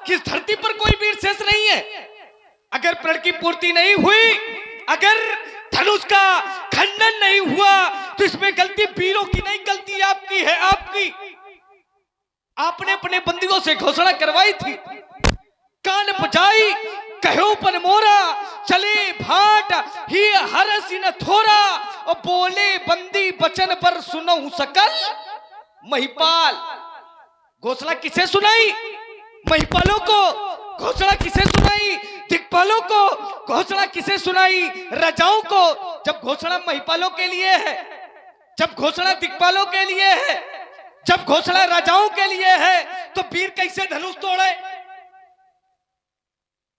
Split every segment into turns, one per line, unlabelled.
कि इस धरती पर कोई वीर शेष नहीं है। अगर प्रण की पूर्ति नहीं हुई, अगर धनुष का खंडन नहीं हुआ, तो इसमें गलती वीरों की नहीं, गलती आपकी है, आपकी। आपने अपने बंदियों से घोषणा करवाई थी, कान बजाई कहो पन मोरा, चले भाट ही हरसी न थोरा, और बोले बंदी बचन पर सुनहु सकल महिपाल। घोषणा किसे सुनाई? महिपालों को। घोषणा किसे सुनाई? दिक्पालों को। घोषणा किसे सुनाई? राजाओं को। जब घोषणा महिपालों के लिए है, जब घोषणा दिक्पालों के लिए है, जब घोषणा राजाओं के लिए है, तो वीर कैसे धनुष तोड़े?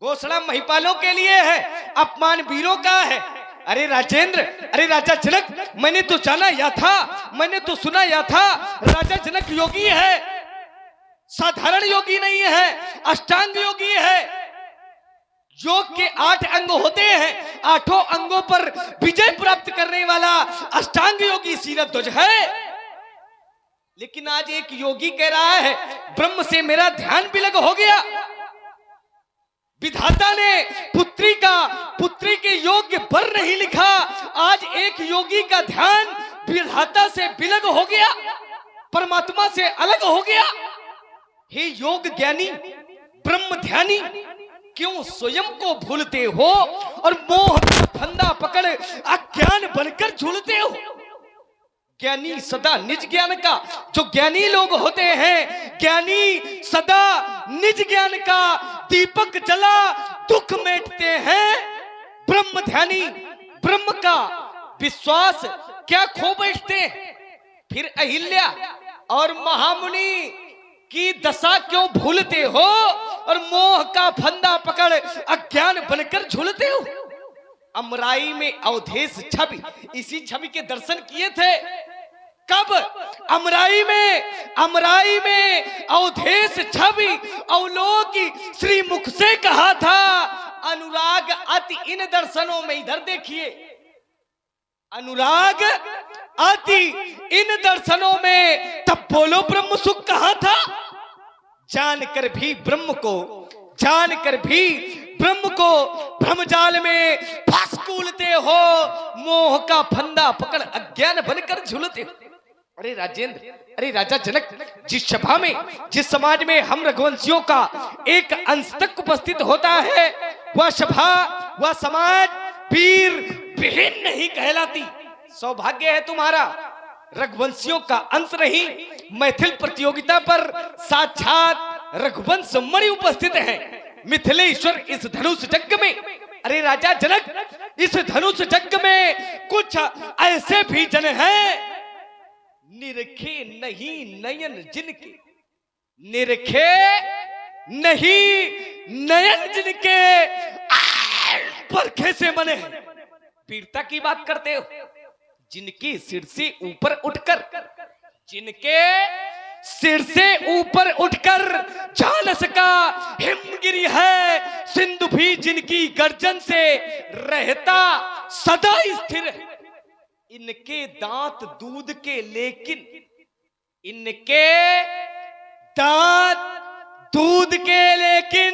घोषणा महिपालों के लिए है, अपमान वीरों का है। अरे राजेंद्र, अरे राजा जनक, मैंने तो जाना या था, मैंने तो सुना या था, राजा जनक योगी है, साधारण योगी नहीं है, अष्टांग योगी है। योग के 8 अंग होते हैं, 8 अंगों पर विजय प्राप्त करने वाला अष्टांग योगी शीरध्वज है। लेकिन आज एक योगी कह रहा है, ब्रह्म से मेरा ध्यान विलग हो गया। विधाता ने पुत्री के योग्य वर नहीं लिखा। आज एक योगी का ध्यान विधाता से विलग हो गया, परमात्मा से अलग हो गया। हे योग ज्ञानी, ब्रह्म ध्यानी, क्यों स्वयं को भूलते हो और मोह का फंदा पकड़ अज्ञान बनकर झूलते हो? ज्ञानी सदा निज ज्ञान का, जो ज्ञानी लोग होते हैं, ज्ञानी सदा निज ज्ञान का दीपक जला दुख मेटते हैं। ब्रह्म ध्यानी ब्रह्म का विश्वास क्या खो बैठते हैं? फिर अहिल्या और महामुनि की दशा क्यों भूलते हो और मोह का फंदा पकड़ अज्ञान बनकर झूलते हो? अमराई में अवधेश छवि, इसी छवि के दर्शन किए थे। कब? अमराई में अवधेश छवि अवलोकी श्री मुख से कहा था, अनुराग अति इन दर्शनों में। इधर देखिए, अनुराग अति इन दर्शनों में, तब बोलो ब्रह्म सुख कहा था। जानकर भी ब्रह्म को भ्रमजाल में फंसकूलते हो, मोह का फंदा पकड़ अज्ञान बनकर झूलते हो। अरे राजेंद्र, अरे राजा जनक, जिस सभा में, जिस समाज में हम रघुवंशियों का एक अंश तक उपस्थित होता है, वह सभा, वह समाज वीर विहीन नहीं कहलाती। सौभाग्य है तुम्हारा, रघुवंशियों का अंश नहीं। मैथिल प्रतियोगिता पर साक्षात रघुवंश मणि उपस्थित है। मिथिलेश्वर इस धनुष यज्ञ में, अरे राजा जनक, इस धनुष यज्ञ में कुछ ऐसे भी जन हैं, निरखे नहीं नयन जिनके, निरखे नहीं नयन जिनके, परखे से बने। वीरता की बात करते हो, जिनकी सिर से ऊपर उठकर, जिनके सिर से ऊपर उठकर झालस का हिमगिरी है, सिंधु भी जिनकी गर्जन से रहता सदा स्थिर है। इनके दांत दूध के, लेकिन इनके दांत दूध के, लेकिन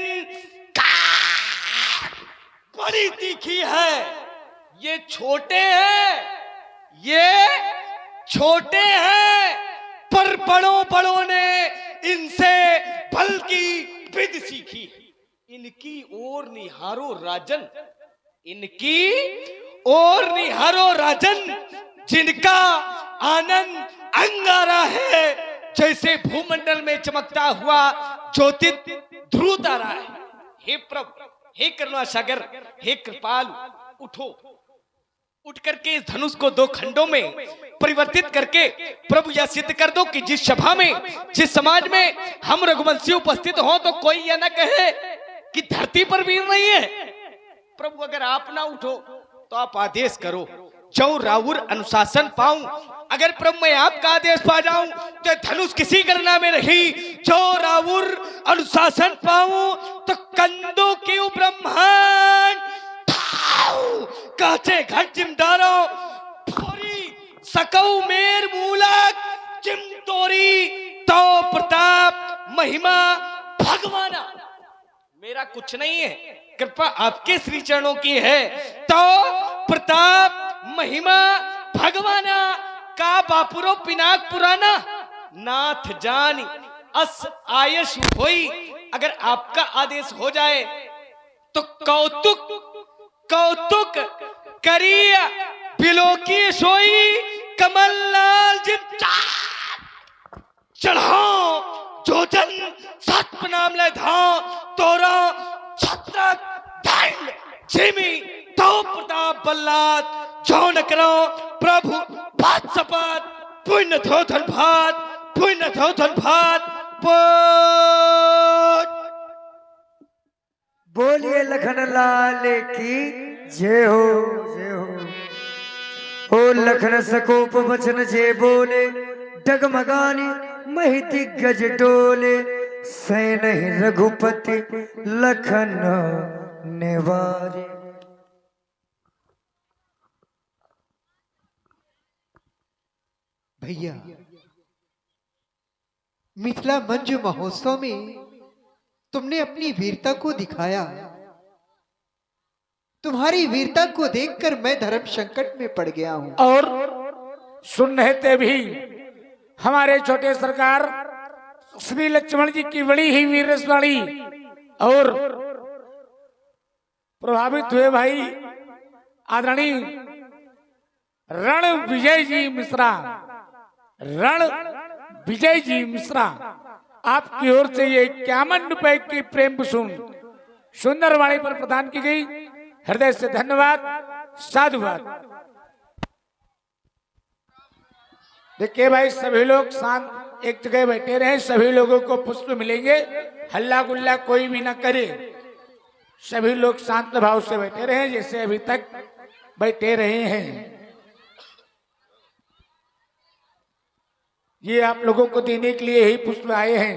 बड़ी तीखी है। ये छोटे हैं, पर बड़ों ने इनसे बल की विधि सीखी। इनकी ओर निहारो राजन, इनकी ओर निहारो राजन, जिनका आनंद अंगारा है, जैसे भूमंडल में चमकता हुआ ज्योतित ध्रुव तारा है। हे प्रभु, हे करुणा सागर, हे कृपालु, उठो। उठ करके इस धनुष को 2 खंडों में परिवर्तित करके प्रभु यह सिद्ध कर दो कि जिस सभा में, जिस समाज में हम रघुवंशी उपस्थित हो, तो कोई यह न कहे कि धरती पर वीर नहीं है। प्रभु अगर आप ना उठो तो आप आदेश करो, जो राउर अनुशासन पाऊं। अगर प्रभु मैं आपका आदेश पा जाऊं तो धनुष किसी गणना में रही, जो राउर अनुशासन पाऊं तो कंदो क्यों ब्रह्मांड काचे घट जिमदारो थोरी सकौ मेर मूलक जिम तोरी तो प्रताप महिमा भगवाना। मेरा कुछ नहीं है, कृपा आपके श्री चरणों की है। तो प्रताप महिमा भगवाना का बापुरो पिनाक पुराना नाथ जानी अस आयश होई। अगर आपका आदेश हो जाए तो कौतुक कौतुक करिए बिलोकी सोई कमल लाल जिम चढ़ाओ जो जन सत प्रणाम ले धाओ तोरा छत्र धैल जिमी तो प्रताप बल्लाद जो न करो प्रभु बात सपात पुण्य धो धन भात पुण्य धो धन भात
बोलिए लखन लाल की जय हो जय हो। ओ लखन सकोप वचन जे बोले डगमगानी मही दिग्गज डोले सैन रघुपति लखन निवारे।
भैया मिथिला मंजू महोत्सव में तुमने अपनी वीरता को दिखाया। तुम्हारी वीरता को देखकर मैं धर्म संकट में पड़ गया हूं।
और सुन रहे थे भी हमारे छोटे सरकार श्री लक्ष्मण जी की बड़ी ही वीरस्वाणी और प्रभावित हुए भाई आदरणीय रण विजय जी मिश्रा, रण विजय जी मिश्रा, आपकी ओर से ये 51 रुपए की प्रेम कुसुम सुंदर वाणी पर प्रदान की गई। हृदय से धन्यवाद, साधुवाद। देखिए भाई सभी लोग शांत एक जगह बैठे रहे, सभी लोगों को पुष्प मिलेंगे, हल्ला गुल्ला कोई भी ना करे, सभी लोग शांत भाव से बैठे रहे जैसे अभी तक बैठे रहे हैं। ये आप लोगों को देने के लिए ही पुष्प आए हैं।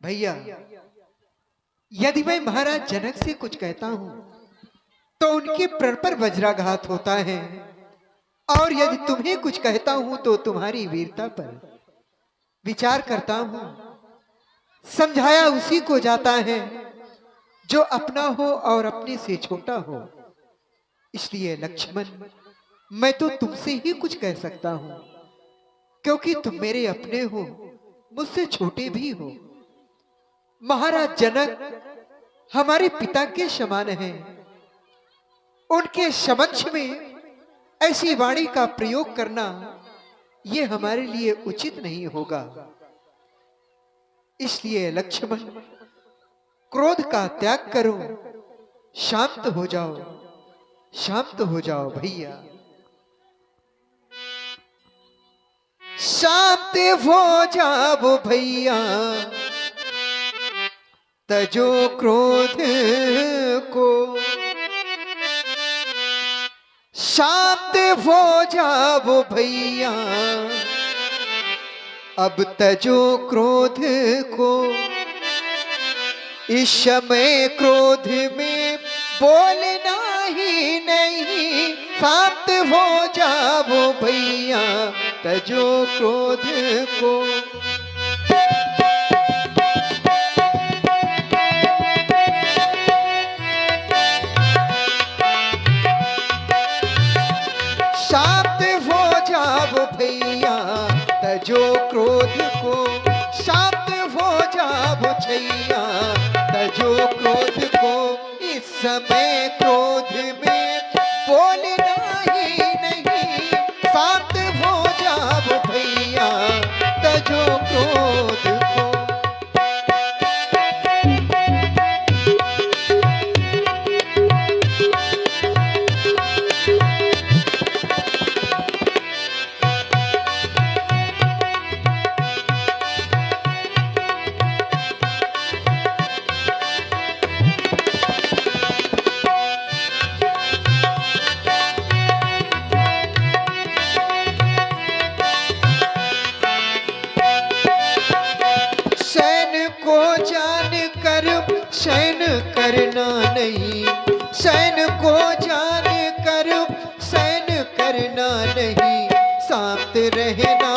भैया यदि मैं महाराज जनक से कुछ कहता हूं तो उनके प्रण पर वज्राघात होता है, और यदि तुम्हें कुछ कहता हूं तो तुम्हारी वीरता पर विचार करता हूं। समझाया उसी को जाता है जो अपना हो और अपने से छोटा हो। इसलिए लक्ष्मण मैं तो तुमसे ही कुछ कह सकता हूं, क्योंकि तुम मेरे अपने हो, मुझसे छोटे भी हो। महाराज जनक हमारे पिता के समान हैं। उनके समक्ष में ऐसी वाणी का प्रयोग करना ये हमारे लिए उचित नहीं होगा। इसलिए लक्ष्मण क्रोध का त्याग करो, शांत हो जाओ, शांत हो जाओ भैया। शांत हो जाओ भैया, तजो क्रोध को, शांत हो जाओ भैया, अब तजो क्रोध को। इस समय क्रोध में बोलना ही नहीं, शांत हो जाओ भैया, तजो क्रोध को। शांत हो जाओ भैया, तजो क्रोध को, शांत हो जाओ छैया, तजो क्रोध को। इस समय क्रोध में बोलना ही नहीं, शांत हो जाओ भैया, तजो क्रोध को। शयन करना नहीं, शयन को जान कर शयन करना नहीं, शांत रहना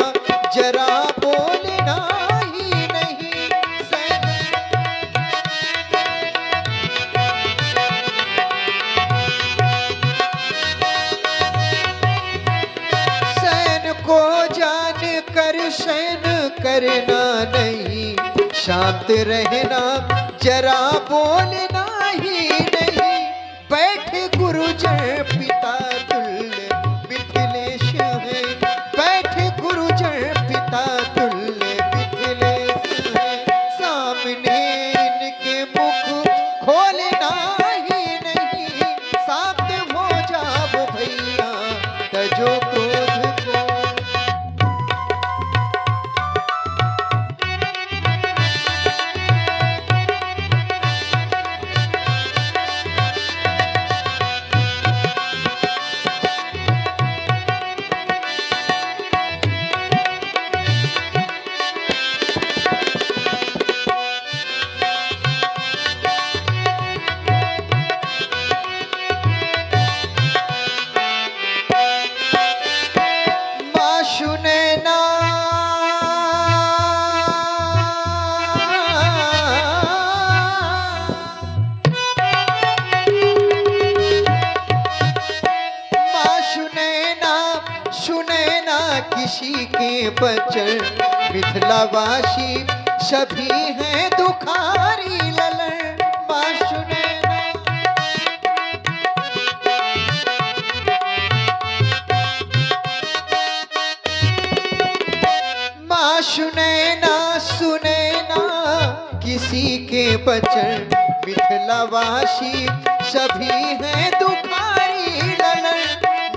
जरा बोलना ही नहीं। शयन शांत रहना, जरा बोलना ही नहीं। बैठे गुरुजन पिता तुल्य मिथिलेश है, बैठे गुरुजन पिता तुल्य मिथिलेश है। सामने इनके मुख खोलना ही नहीं, शांत हो जाओ भैया तजो क्रोध को। माँ सुनैना माँ सुनैना, सुनैना किसी के बचन। मिथिलावासी सभी हैं दुखारी ललन। माँ सुनैना माँ सुनैना, सुनैना किसी के बचन। मिथिलावासी सभी हैं दुखारी ललन।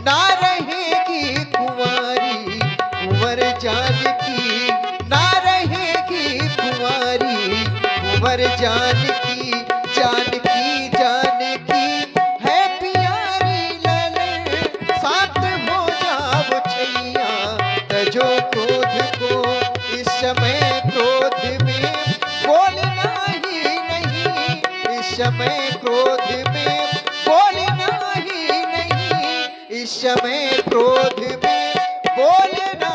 ना रहेगी कुंवारी कुंवर जानकी, ना रहेगी कुंवारी कुंवर जानकी। जानकी जानकी है प्यारी ललन, शांत हो जाओ छैया तजो क्रोध को। इस समय क्रोध में बोलना ही नहीं, इस समय क्रोध में बोलना ही नहीं, इस समय क्रोध में बोलना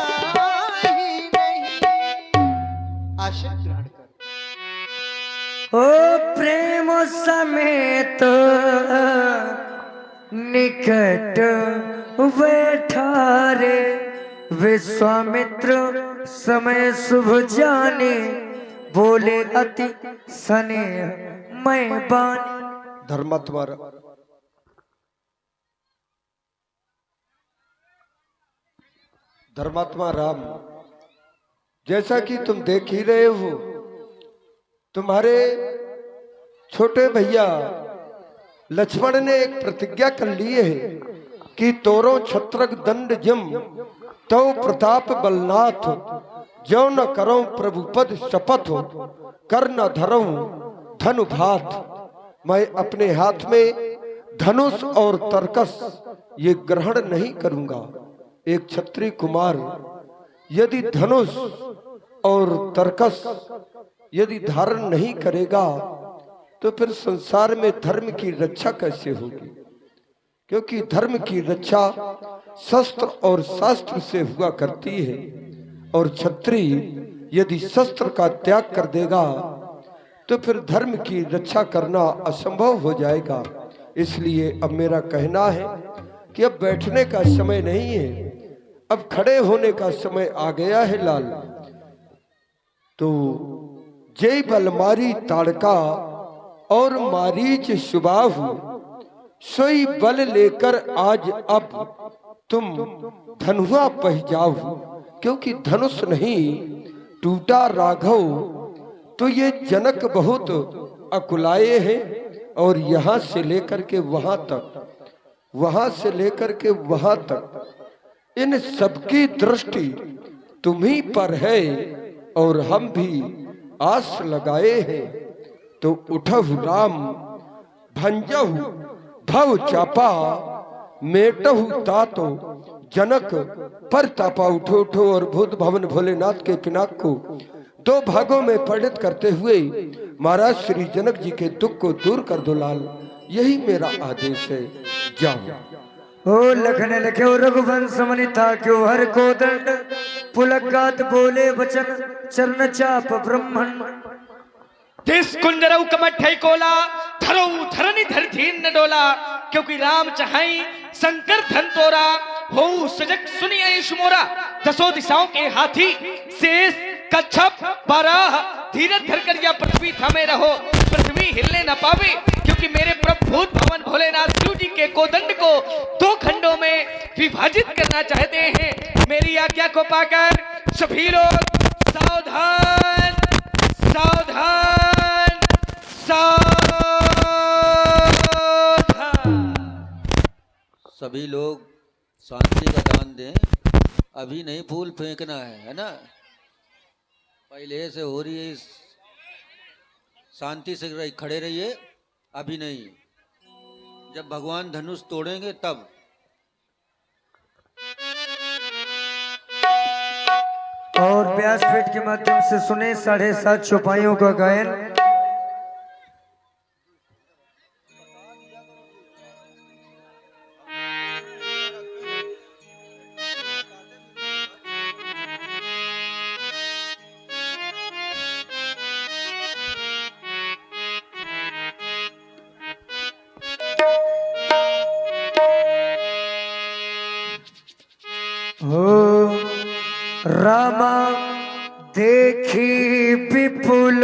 ही नहीं। आसन ग्रहण कर।
ओ प्रेम समेत निकट बैठा रे, विश्वामित्र समय शुभ जाने, बोले अति स्नेह मैं बानी।
धर्मात्मा धर्मात्मा राम, जैसा कि तुम देख ही रहे हो, तुम्हारे छोटे भैया लक्ष्मण ने एक प्रतिज्ञा कर ली है कि तोरो छत्रक दंड जम तो प्रताप बलनाथ, जो न करो प्रभु पद शपथ हो, कर न धरो धनु भात। मैं अपने हाथ में धनुष और तरकस ये ग्रहण नहीं करूंगा। एक क्षत्रिय कुमार यदि धनुष और तरकस यदि धारण नहीं करेगा तो फिर संसार में धर्म की रक्षा कैसे होगी? क्योंकि धर्म की रक्षा शस्त्र और शास्त्र से हुआ करती है, और क्षत्रिय यदि शस्त्र का त्याग कर देगा तो फिर धर्म की रक्षा करना असंभव हो जाएगा। इसलिए अब मेरा कहना है कि अब बैठने का समय नहीं है, अब खड़े होने का समय आ गया है लाल। तो जय बलमारी ताड़का और मारीच सुबाहु, सोई बल लेकर आज अब तुम धनुआ पह जाओ। क्योंकि धनुष नहीं टूटा राघव, तो ये जनक बहुत अकुलाए हैं, और यहाँ से लेकर के वहां तक, वहां से लेकर के वहां तक इन सबकी दृष्टि तुम्ही पर है, और हम भी आस लगाए हैं। तो उठहु राम भंजहु भव चापा, मेटहु तातो जनक पर तापा। उठो उठो और भूत भवन भोलेनाथ के पिनाक को दो भागों में परिणत करते हुए महाराज श्री जनक जी के दुख को दूर कर दो लाल, यही मेरा आदेश है। जाओ।
ओ लखन लख्यो रघुवंश मनिता क्यों हर को दंड, पुलकात बोले वचन चरण चाप ब्रह्मण।
देश कुंजरऊ कमठई कोला, धरऊ धरनी धरती न डोला। क्योंकि राम चाहई शंकर धन तोरा, हो सजग सुनिए शुमोरा। दसों दिशाओं के हाथी शेष कच्छप बराह धीरज धरकर या पृथ्वी थामे रहो, पृथ्वी हिलने न पावे, क्योंकि मेरे प्रभु भूत भवन भोलेनाथ शिव जी के कोदंड को 2 खंडों में विभाजित करना चाहते हैं। मेरी आज्ञा को पाकर सभी लोग सावधान सावधान सावधान।
सभी लोग शांति का दान दें, अभी नहीं फूल फेंकना है ना, पहले से हो रही है, शांति से खड़े रहिए, अभी नहीं, जब भगवान धनुष तोड़ेंगे तब।
और व्यासपीठ के माध्यम से सुने 7.5 चौपाइयों का गायन। हो रामा देखी विपुल